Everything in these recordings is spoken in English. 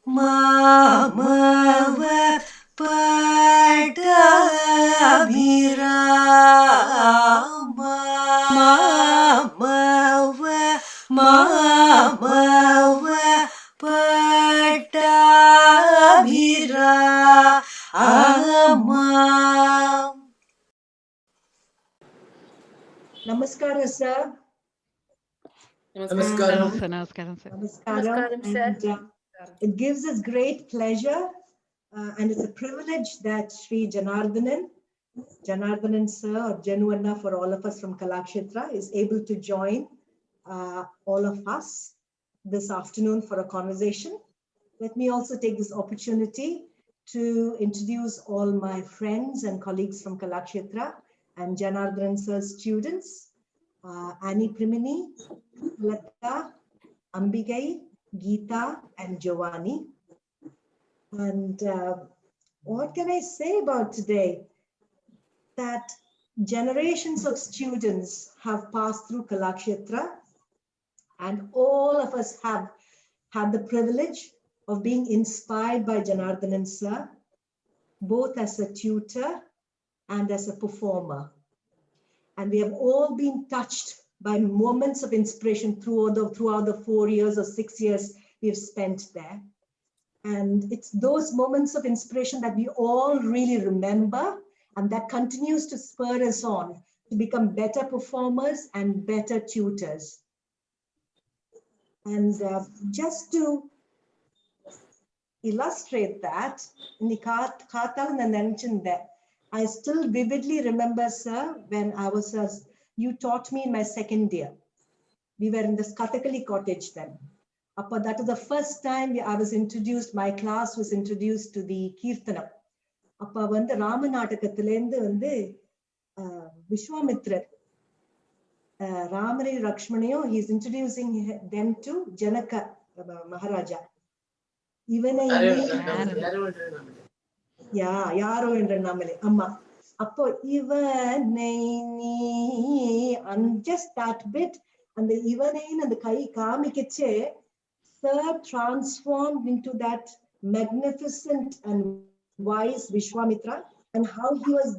Mama Pattabhirama Mama Pattabhirama. Namaskara, sir. Namaskaram. Namaskaram, sir. Namaskaram. And it gives us great pleasure and it's a privilege that Sri Janardhanan sir, or Januanna for all of us from Kalakshetra, is able to join all of us this afternoon for a conversation. Let me also take this opportunity to introduce all my friends and colleagues from Kalakshetra and Janardhanan sir's students, Annie Primini, Lata, Ambihai, Geetha, and Jovani. And what can I say about today? That generations of students have passed through Kalakshetra, and all of us have had the privilege of being inspired by Janardhanan sir, both as a tutor and as a performer. And we have all been touched by moments of inspiration throughout the 4 years or 6 years we've spent there. And it's those moments of inspiration that we all really remember, and that continues to spur us on to become better performers and better tutors. And just to illustrate that, in the I still vividly remember, sir, when you taught me in my second year. We were in this Kathakali cottage then. That was the first time I was introduced, my class was introduced to the Kirtanam. Appa வந்து ராமநாடகத்திலேருந்து வந்து Vishwamitra, Ramani Lakshmanayo, he's introducing them to Janaka Maharaja. Ivane yaro endra namale amma. Appo ivane and just that bit, and the ivane and the kai kaamikiche, sir transformed into that magnificent and wise Vishwamitra, and how he was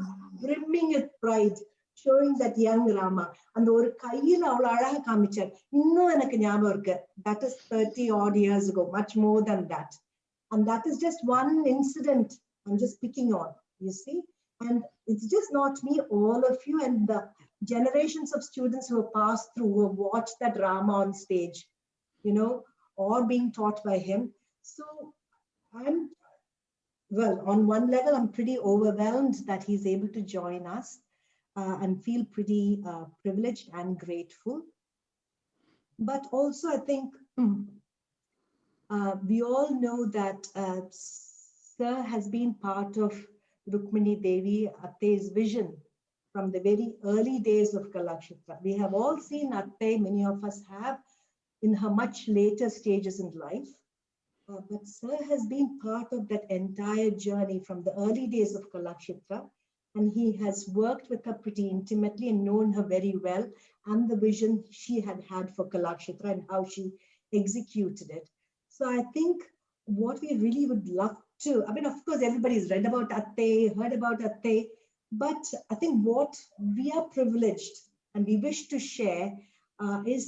brimming with pride, showing that young Rama. And ஒரு கையில அவ்வளவு அழகா காமிச்சார். இன்னும் எனக்கு ஞாபகம் இருக்கு. That is 30 odd years ago, much more than that. And that is just one incident I'm just picking on, you see. And it's just not me, all of you and the generations of students who have passed through, who have watched that Rama on stage, you know, or being taught by him. So well, on one level, I'm pretty overwhelmed that he's able to join us and feel pretty privileged and grateful. But also, I think we all know that Sir has been part of Rukmini Devi Atte's vision from the very early days of Kalakshetra. We have all seen Atte, many of us have, in her much later stages in life. But Sir has been part of that entire journey from the early days of Kalakshetra, and he has worked with her pretty intimately and known her very well, and the vision she had for Kalakshetra and how she executed it. So I think what we really would love to, I mean, of course, everybody's read about Atte, heard about Atte, but I think what we are privileged and we wish to share is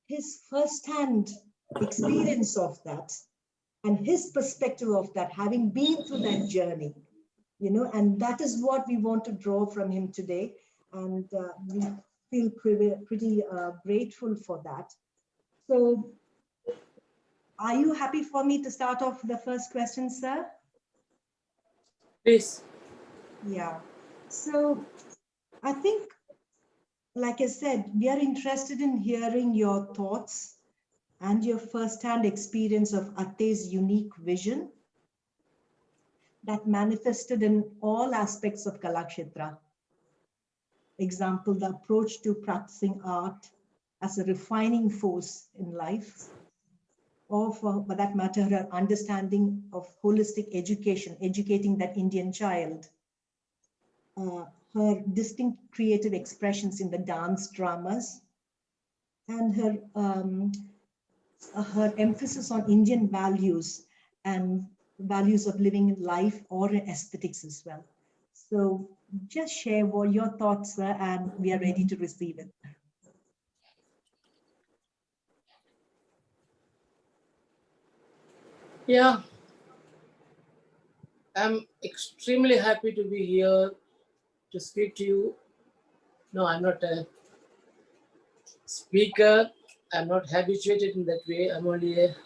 his firsthand experience of that and his perspective of that, having been through that journey, you know, and that is what we want to draw from him today. And we feel pretty grateful for that. So, are you happy for me to start off the first question, sir? Please. Yeah. So I think, like I said, we are interested in hearing your thoughts and your first-hand experience of Atte's unique vision that manifested in all aspects of Kalakshetra. Example, the approach to practicing art as a refining force in life, or for that matter, her understanding of holistic education, educating that Indian child, her distinct creative expressions in the dance dramas, and her emphasis on Indian values and values of living life or aesthetics as well. So just share what your thoughts were, and we are ready to receive it. Yeah, I'm extremely happy to be here to speak to you. No, I'm not a speaker. I'm not habituated in that way. I'm only a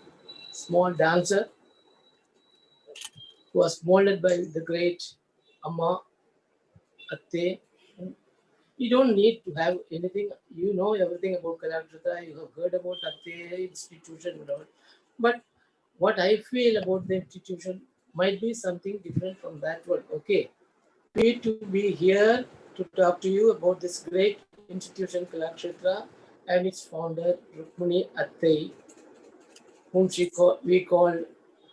small dancer who was molded by the great Amma Atte. You don't need to have anything. You know everything about Kalakshetra. You have heard about Atte institution and all. But what I feel about the institution might be something different from that one. Okay. Me to be here to talk to you about this great institution Kalakshetra and its founder Rukmini Atte, whom we call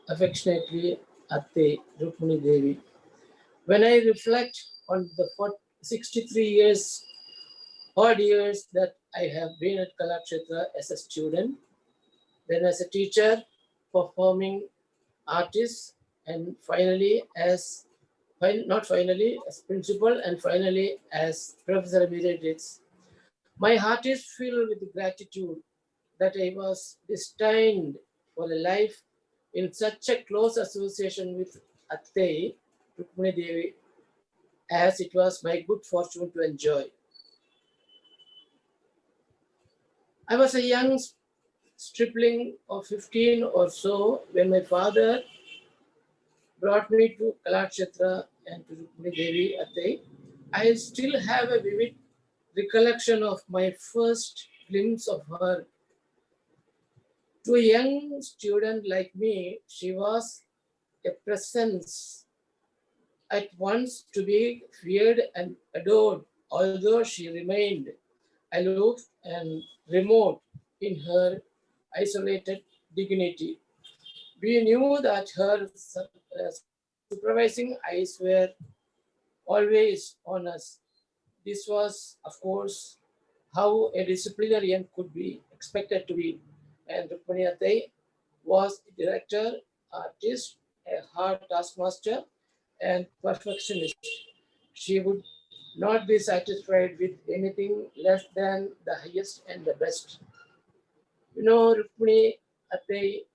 affectionately Atte Rukmini Devi. When I reflect on the 63 years, odd years that I have been at Kalakshetra as a student, then as a teacher, performing artist, and finally as not finally as principal, and finally as professor emeritus. My heart is filled with gratitude that I was destined for a life in such a close association with Atte Rukmini Devi as it was my good fortune to enjoy. I was a young stripling of 15 or so when my father brought me to Kalakshetra and to Rukmini Devi Atte. I still have a vivid recollection of my first glimpse of her. To a young student like me, she was a presence at once to be feared and adored, although she remained aloof and remote in her isolated dignity. We knew that her supervising eyes were always on us. This was, of course, how a disciplinarian could be expected to be. And Rukmini was a director, artist, a hard taskmaster, and perfectionist. She would not be satisfied with anything less than the highest and the best. You know, Rukmini Ate,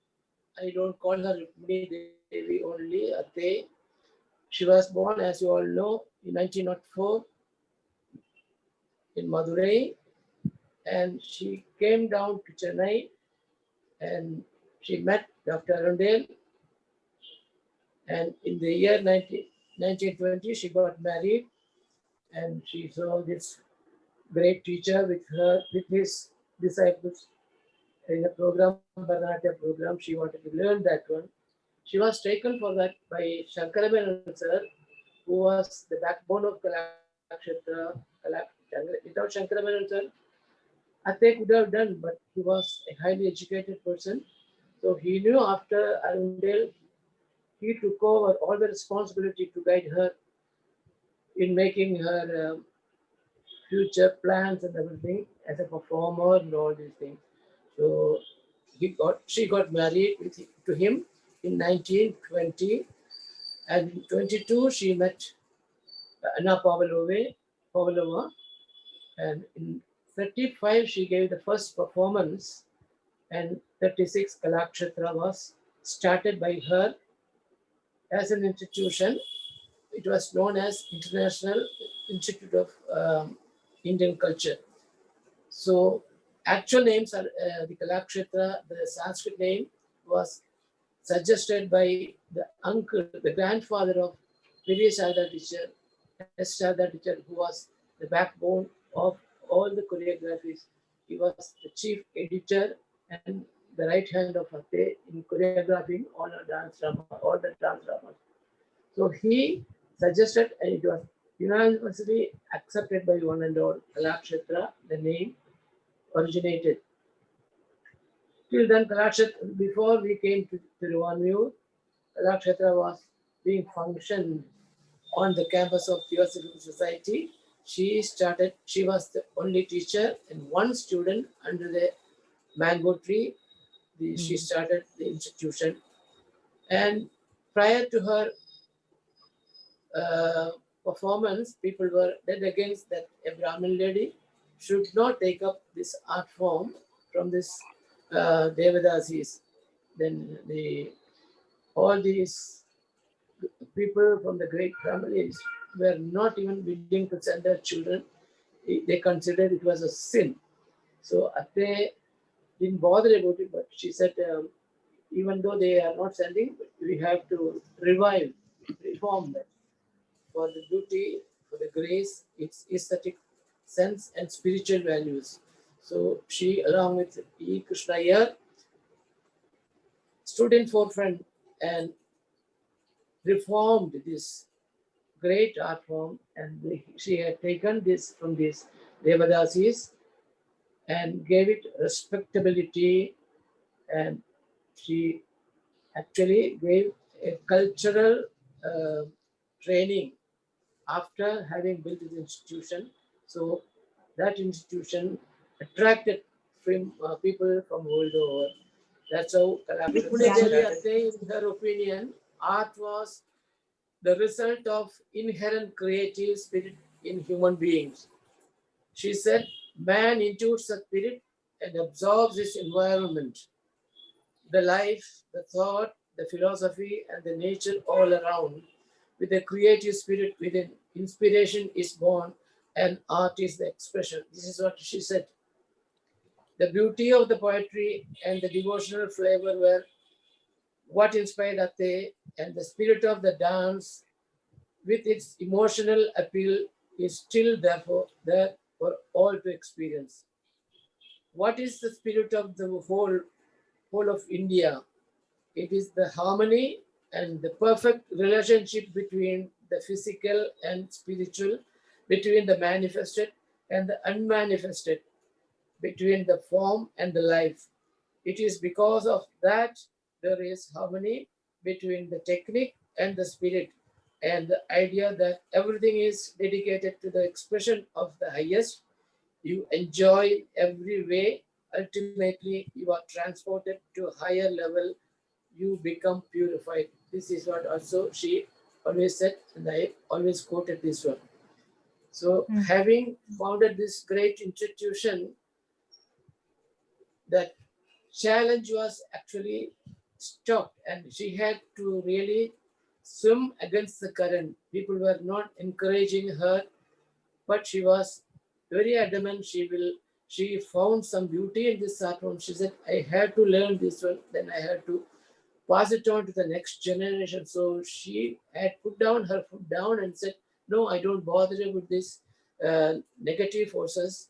I don't call her Rukmini Devi only, Ate. She was born, as you all know, in 1904 in Madurai, and she came down to Chennai and she met Dr. Arundel, and in the year 1920 she got married, and she saw this great teacher with his disciples in a program, Bharata Natyam program. She wanted to learn that one. She was taken for that by Shankarabaran sir, who was the backbone of Kalakshetra. Without Shankarabaran sir, Atte could have done, but he was a highly educated person. So he knew after Arundel, he took over all the responsibility to guide her in making her future plans and everything as a performer and all these things. So she got married to him in 1920, and in 22 she met Anna Pavlova, and in 35 she gave the first performance, and 36 Kalakshetra was started by her as an institution. It was known as International Institute of Indian Culture. So actual names are the Kalakshetra. The Sanskrit name was suggested by the uncle, the grandfather of Vidya Thirunarayan teacher, who was the backbone of all the choreographies. He was the chief editor and the right hand of Ate in choreographing all the dance dramas. So he suggested, and it was unanimously accepted by one and all, Kalakshetra, the name originated. Till then, Kalakshetra, before we came to Tiruvanmiyur, Kalakshetra was being functioned on the campus of Theosophical Society. She was the only teacher and one student under the mango tree. She started the institution. And prior to her performance, people were dead against that a Brahmin lady should not take up this art form from this Devadasis. Then all these people from the great families were not even willing to send their children. They considered it was a sin. So Atte didn't bother about it, but she said, even though they are not sending, we have to revive, reform that for the beauty, for the grace, its aesthetic sense and spiritual values. So she, along with E. Krishna Iyer, stood in forefront and reformed this great art form, and she had taken this from these Devadasis and gave it respectability, and she actually gave a cultural uh, training after having built this institution. So that institution attracted people from world over. That's how Rukmini Devi Atte, in her opinion, art was the result of inherent creative spirit in human beings. She said, man intuits a spirit and absorbs his environment, the life, the thought, the philosophy, and the nature all around. With a creative spirit within, inspiration is born and art is the expression. This is what she said. The beauty of the poetry and the devotional flavor were what inspired Atte, and the spirit of the dance with its emotional appeal is still therefore there for all to experience. What is the spirit of the whole of India? It is the harmony and the perfect relationship between the physical and spiritual, between the manifested and the unmanifested, between the form and the life. It is because of that there is harmony between the technique and the spirit, and the idea that everything is dedicated to the expression of the highest. You enjoy every way. Ultimately, you are transported to a higher level. You become purified. This is what also she always said, and I always quoted this one. So, having founded this great institution, that challenge was actually stopped, and she had to really swim against the current. People were not encouraging her, but she was very adamant. She found some beauty in this art form. She said, I had to learn this one, then I had to pass it on to the next generation. So she had put down her foot down and said, no, I don't bother with this negative forces,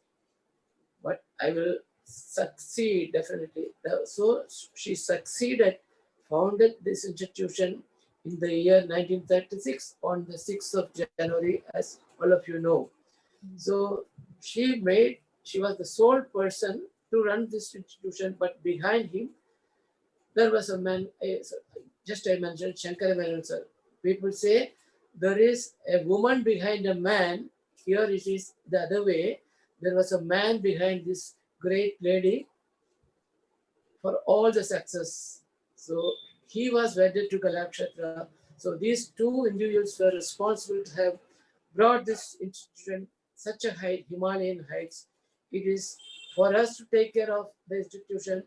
but I will succeed definitely. So she succeeded, founded this institution in the year 1936 on the 6th of January, as all of you know. So she was the sole person to run this institution, but behind him, there was a man, just I mentioned Shankara Menon sir. People say there is a woman behind a man. Here it is the other way. There was a man behind this great lady for all the success. So he was wedded to Kalakshetra. So these two individuals were responsible to have brought this institution such a height, Himalayan heights. It is for us to take care of the institution.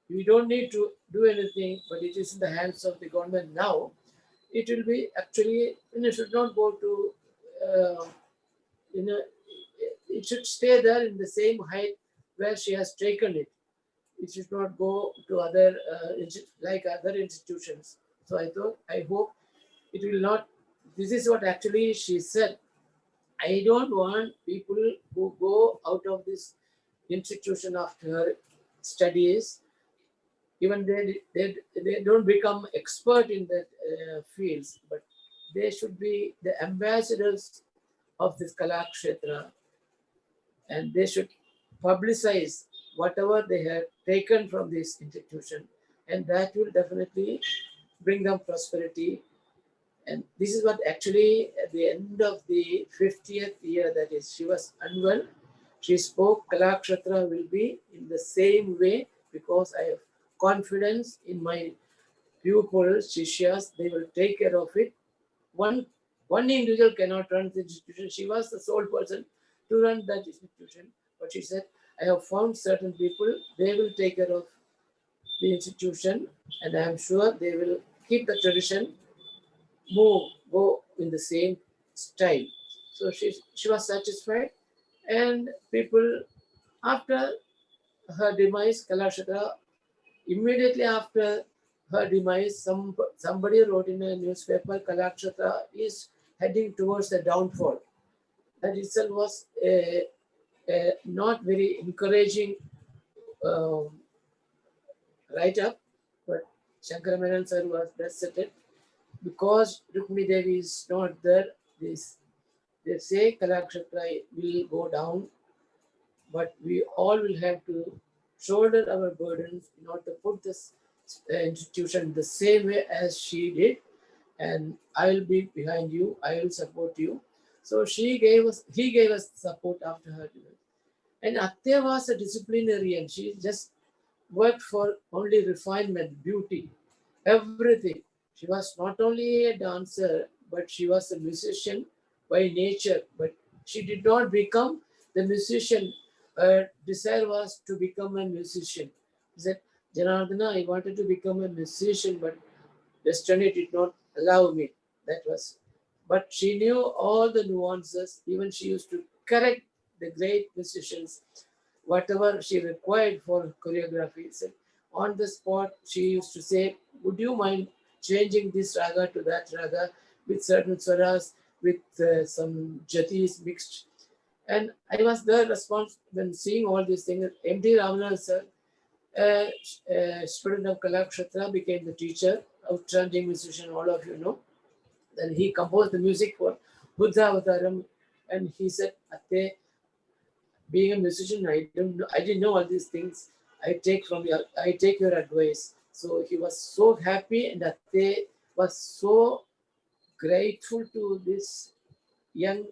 We don't need to do anything, but it is in the hands of the government now. It will be actually, should not go to, you know, it should stay there in the same height where she has taken it. It should not go to other, like other institutions. So I hope it will not. This is what actually she said. I don't want people who go out of this institution after her studies, even they don't become expert in that fields, but they should be the ambassadors of this Kalakshetra, and they should publicize whatever they have taken from this institution, and that will definitely bring them prosperity. And this is what actually at the end of the 50th year, that is, she was unwell. She spoke, Kalakshetra will be in the same way because I have confidence in my pupils, Shishyas, they will take care of it. One individual cannot run the institution. She was the sole person to run that institution. But she said, I have found certain people, they will take care of the institution, and I am sure they will keep the tradition, go in the same style. So she was satisfied, and people, after her demise, Kalakshetra, immediately after her demise, somebody wrote in a newspaper, Kalakshetra is heading towards the downfall. That itself was a not very encouraging um, write-up, but Shankara Menon sir was best at it. Because Rukmini Devi is not there, they say Kalakshetra will go down, but we all will have to shoulder our burdens in order to put this institution the same way as she did, and I will be behind you, I will support you. So he gave us support after her death. And Atya was a disciplinarian. She just worked for only refinement, beauty, everything. She was not only a dancer, but she was a musician by nature. But she did not become the musician. Her desire was to become a musician. She said, Janardhana, I wanted to become a musician, but destiny did not allow me. That was. But she knew all the nuances. Even she used to correct the great musicians, whatever she required for choreography. So on the spot, she used to say, would you mind changing this raga to that raga with certain swaras, with some jatis mixed? And I was the response when seeing all these things. M.D. Ramanan sir, a student of Kalakshetra, became the teacher, outstanding musician, all of you know. Then he composed the music for Buddha Avataram, and he said, Atte, being a musician, I didn't know all these things. I take your advice. So he was so happy, and Atte was so grateful to this young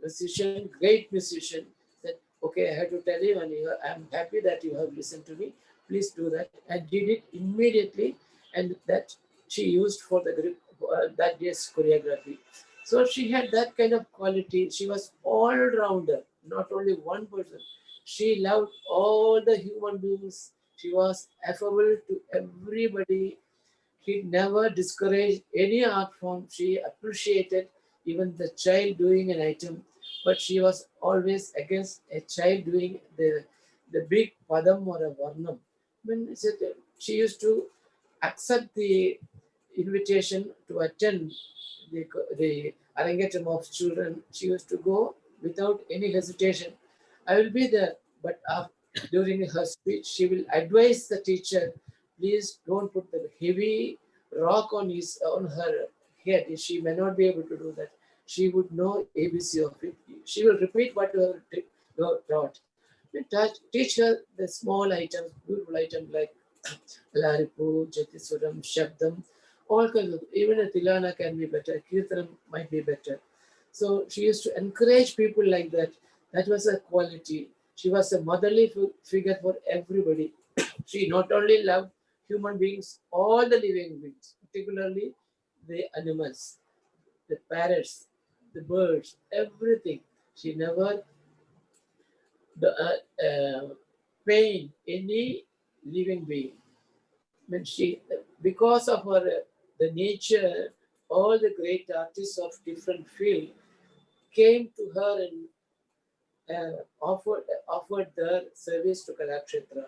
musician, great musician, that okay, I had to tell you, and I'm happy that you have listened to me. Please do that. And did it immediately, and that she used for that day's choreography. So she had that kind of quality. She was all rounder, not only one person. She loved all the human beings. She was affable to everybody. He never discouraged any art form. She appreciated even the child doing an item, but she was always against a child doing the big padam or a varnam. When she used to accept the invitation to attend the arangetam of children, she used to go without any hesitation. I will be there, but during her speech, she will advise the teacher, please don't put the heavy rock on her head. She may not be able to do that. She would know ABC of it. She will repeat what you have taught. We teach her the small items, beautiful items like Laripu, Jatisuram, Shabdam, all kinds of, even a Tilana can be better, Kirtanam might be better. So she used to encourage people like that. That was her quality. She was a motherly figure for everybody. She not only loved human beings, all the living beings, particularly the animals, the parrots, the birds, everything. She never pain any living being. When she, because of her the nature, all the great artists of different field came to her and offered their service to Kalakshetra.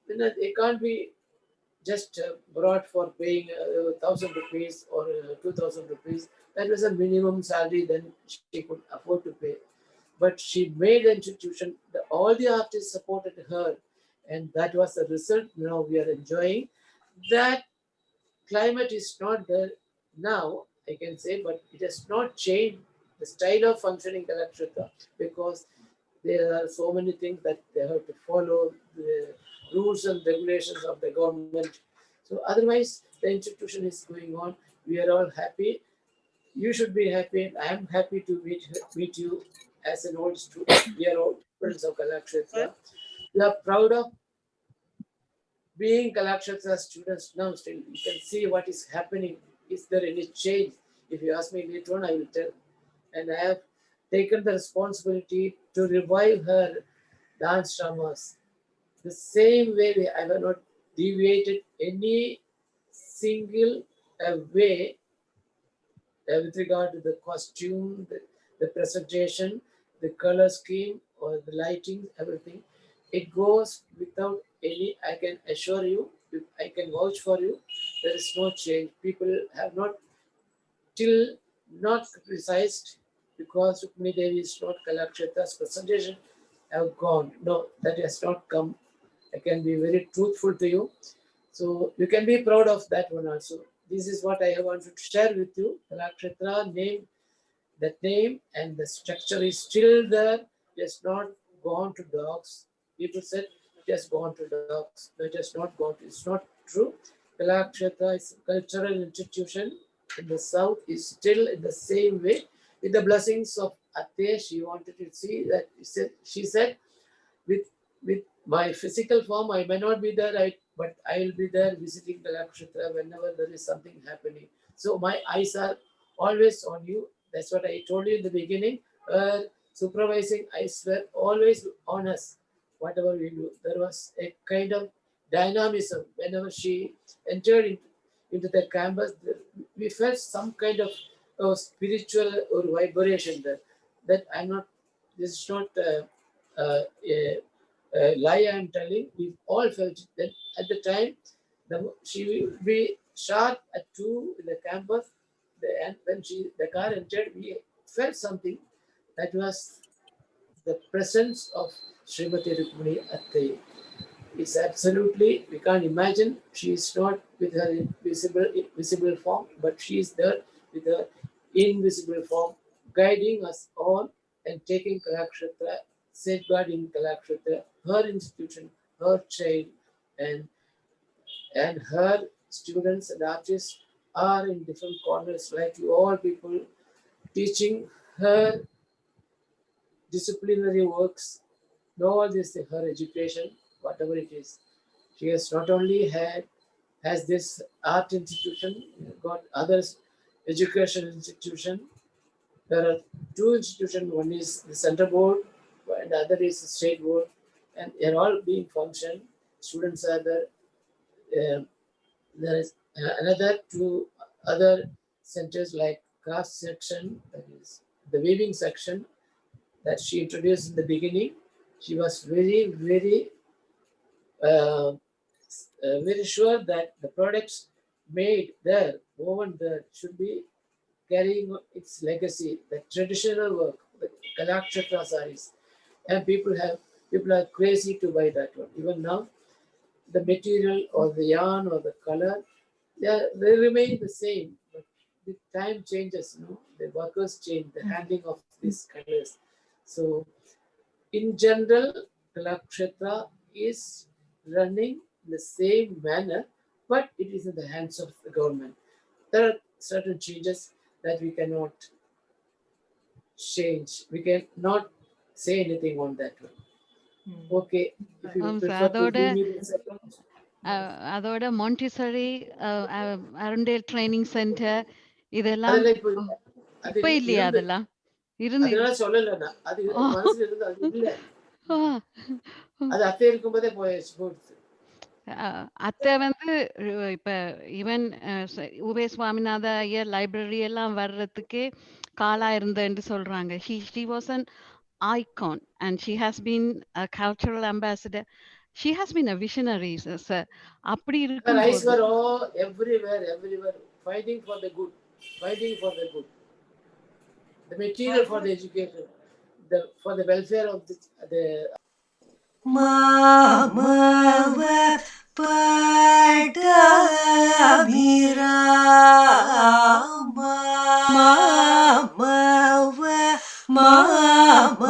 They can't be just brought for paying 1,000 rupees or 2,000 rupees. That was a minimum salary then she could afford to pay. But she made the institution, all the artists supported her, and that was the result now we are enjoying. That climate is not there now, I can say, but it has not changed the style of functioning Kalakshetra, because there are so many things that they have to follow, the rules and regulations of the government. So otherwise, the institution is going on. We are all happy. You should be happy. I am happy to meet you as an old student. We are all students of Kalakshetra. We are proud of being Kalakshetra students now, still you can see what is happening. Is there any change? If you ask me later on, I will tell. And I have taken the responsibility to revive her dance dramas. The same way I have not deviated any single way with regard to the costume, the presentation, the color scheme, or the lighting, everything. It goes without any, I can assure you, I can vouch for you, there is no change. People have not till not criticized because Rukmini Devi is not Kalakshetra's presentation have gone. No, that has not come. I can be very truthful to you. So you can be proud of that one also. This is what I have wanted to share with you. Kalakshetra name, that name and the structure is still there. It has not gone to dogs. People said it has gone to dogs. No, it has not gone to. It's not true. Kalakshetra is a cultural institution in the south is still in the same way. With the blessings of Ate, she wanted to see that she said with with my physical form, I may not be there, but I will be there visiting the Kalakshetra whenever there is something happening. So my eyes are always on you. That's what I told you in the beginning. Supervising eyes were always on us, whatever we do. There was a kind of dynamism whenever she entered into the campus. We felt some kind of spiritual or vibration there. That I'm not. This is not. A lie I am telling. We all felt it. Then at the time, she will be sharp at 2 in the campus. And when the car entered, we felt something that was the presence of Srimathi Rukmini at the. It's absolutely, we can't imagine. She is not with her visible form, but she is there with her invisible form, guiding us all and taking Kalakshetra, safeguarding Kalakshetra, her institution, her child, and her students and artists are in different corners, like you all people, teaching her disciplinary works, all this her education, whatever it is. She has not only has this art institution, got others education institution. There are two institutions. One is the center board, and the other is the state board, and they are all being functioned. Students are there. There is another two other centers like craft section, that is the weaving section that she introduced in the beginning. She was uh, very sure that the products made there, woven there, should be carrying its legacy, the traditional work, the Kalakshetra saris, and people are crazy to buy that one. Even now, the material or the yarn or the color, they remain the same, but the time changes. The workers change, the handling of these colors. So in general, Kalakshetra is running in the same manner, but it is in the hands of the government. There are certain changes that we cannot change. We cannot say anything on that one. Okay, if you sir prefer to அதோட give me the second. அதோட Montessori அரண்டேல் training centre இதெல்லாம் அதெல்லாம் இப்போ அது இப்ப இல்லையா இருந்து அதெல்லாம் இருந்து அதனால சொல்லலை நான். அது மனசுல இருந்து அது இல்லை. அது அத்தை இருக்கும்போதே போயிடுச்சு. அத்தை வந்து இப்ப ஈவன் உபய சுவாமிநாத ஐயர் லைப்ரரி எல்லாம் வர்றதுக்கே காலா இருந்தேன்னு சொல்றாங்க. She was an icon and she has been a cultural ambassador. She has been a visionary, sir. அப்படி Her eyes இருக்கும்போது were all everywhere, fighting for the good, the material for the education, for the welfare of the Mama Padabhirama Mama